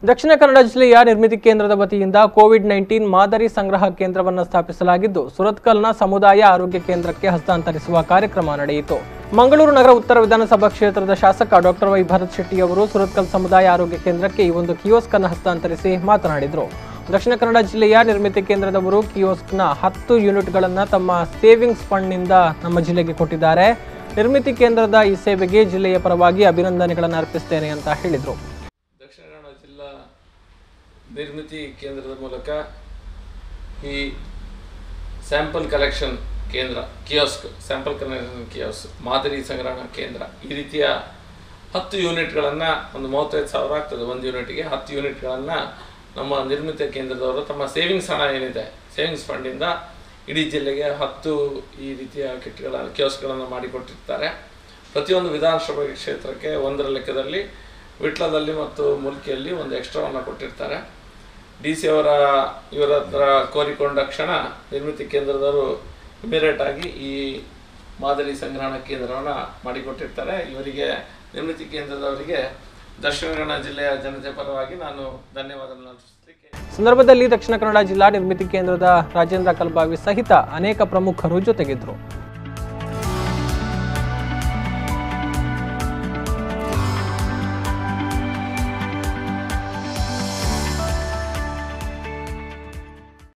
ದಕ್ಷಿಣ ಕನ್ನಡ ಜಿಲ್ಲೆಯ ನಿರ್ಮಿತಿ ಕೇಂದ್ರದ ವತಿಯಿಂದ ಕೋವಿಡ್-19 ಮಾದರಿ ಸಂಗ್ರಹ ಕೇಂದ್ರವನ್ನು ಸ್ಥಾಪಿಸಲಾಗಿದ್ದು ಸುರತ್ಕಲ್ನ ಸಮುದಾಯ ಆರೋಗ್ಯ ಕೇಂದ್ರಕ್ಕೆ ಹಸ್ತಾಂತರಿಸುವ ಕಾರ್ಯಕ್ರಮ ನಡೆಯಿತು. ಮಂಗಳೂರು ನಗರ ಉತ್ತರ ವಿಧಾನಸಭಾ ಕ್ಷೇತ್ರದ ಶಾಸಕ ಡಾಕ್ಟರ್ ವೈ ಭರತ್ ಶೆಟ್ಟಿ ಅವರು ಸುರತ್ಕಲ್ ಸಮುದಾಯ ಆರೋಗ್ಯ ಕೇಂದ್ರಕ್ಕೆ ಈ ಒಂದು ಕಿಯೋಸ್ಕ್ ಅನ್ನು ಹಸ್ತಾಂತರಿಸಿ ಮಾತನಾಡಿದರು. ದಕ್ಷಿಣ ಕನ್ನಡ ಜಿಲ್ಲೆಯ ನಿರ್ಮಿತಿ ಕೇಂದ್ರದವರು ಕಿಯೋಸ್ಕ್ನ 10 ಯೂನಿಟ್ಗಳನ್ನು ತಮ್ಮ ಸೇವಿಂಗ್ಸ್ ಫಂಡ್ನಿಂದ ನಮ್ಮ ಜಿಲ್ಲೆಗೆ ಕೊಟ್ಟಿದ್ದಾರೆ. ನಿರ್ಮಿತಿ ಕೇಂದ್ರದ ಈ ಸೇವೆಗೆ ಜಿಲ್ಲೆಯ ಪರವಾಗಿ ಅಭಿನಂದನೆಗಳನ್ನು ಅರ್ಪಿಸುತ್ತೇನೆ ಅಂತ ಹೇಳಿದರು. ದಕ್ಷಿಣ ಕನ್ನಡ ಜಿಲ್ಲಾ ನಿರ್ಮಿತಿ ಕೇಂದ್ರದ ಮೂಲಕ ಈ ಸ್ಯಾಂಪಲ್ ಕಲೆಕ್ಷನ್ ಕೇಂದ್ರ ಕಿಯೋಸ್ಕ್, ಸ್ಯಾಂಪಲ್ ಕಲೆಕ್ಷನ್ ಕಿಯೋಸ್ಕ್, ಮಾದರಿ ಸಂಗ್ರಹಣಾ ಕೇಂದ್ರ, ಈ ರೀತಿಯ 10 ಯೂನಿಟ್ಗಳನ್ನು, ಒಂದು 35,000 ಆಗ್ತದೆ ಒಂದು ಯೂನಿಟ್ಗೆ. 10 ಯೂನಿಟ್ಗಳನ್ನು ನಮ್ಮ ನಿರ್ಮಿತಿ ಕೇಂದ್ರದವರು ತಮ್ಮ ಸೇವಿಂಗ್ಸ್ ಹಣ ಏನಿದೆ, ಸೇವಿಂಗ್ಸ್ ಫಂಡಿಂದ ಇಡೀ ಜಿಲ್ಲೆಗೆ 10 ಈ ರೀತಿಯ ಕಿಯೋಸ್ಕ್ಗಳನ್ನು ಮಾಡಿಕೊಟ್ಟಿರ್ತಾರೆ. ಪ್ರತಿಯೊಂದು ವಿಧಾನಸಭಾ ಕ್ಷೇತ್ರಕ್ಕೆ ಒಂದರ ಲೆಕ್ಕದಲ್ಲಿ ವಿಟ್ಲದಲ್ಲಿ ಮತ್ತು ಮುಲ್ಕಿಯಲ್ಲಿ ಒಂದು ಎಕ್ಸ್ಟ್ರಾವನ್ನು ಕೊಟ್ಟಿರ್ತಾರೆ. DC ಇವರ ಹತ್ರ ಕೋರಿಕೊಂಡ ಕ್ಷಣ ನಿರ್ಮಿತಿ ಕೇಂದ್ರದವರು ಇಮಿಡಿಯೇಟ್ ಆಗಿ ಈ ಮಾದರಿ ಸಂಗ್ರಹಣಾ ಕೇಂದ್ರವನ್ನು ಮಾಡಿಕೊಟ್ಟಿರ್ತಾರೆ. ಇವರಿಗೆ, ನಿರ್ಮಿತಿ ಕೇಂದ್ರದವರಿಗೆ ದಕ್ಷಿಣ ಕನ್ನಡ ಜಿಲ್ಲೆಯ ಜನತೆ ಪರವಾಗಿ ನಾನು ಧನ್ಯವಾದಗಳನ್ನು ಅರ್ಪಿಸಲಿಕ್ಕೆ. ಸಂದರ್ಭದಲ್ಲಿ ದಕ್ಷಿಣ ಕನ್ನಡ ಜಿಲ್ಲಾ ನಿರ್ಮಿತಿ ಕೇಂದ್ರದ ರಾಜೇಂದ್ರ ಕಲ್ಬಾವಿ ಸಹಿತ ಅನೇಕ ಪ್ರಮುಖರು ಜೊತೆಗಿದ್ದರು.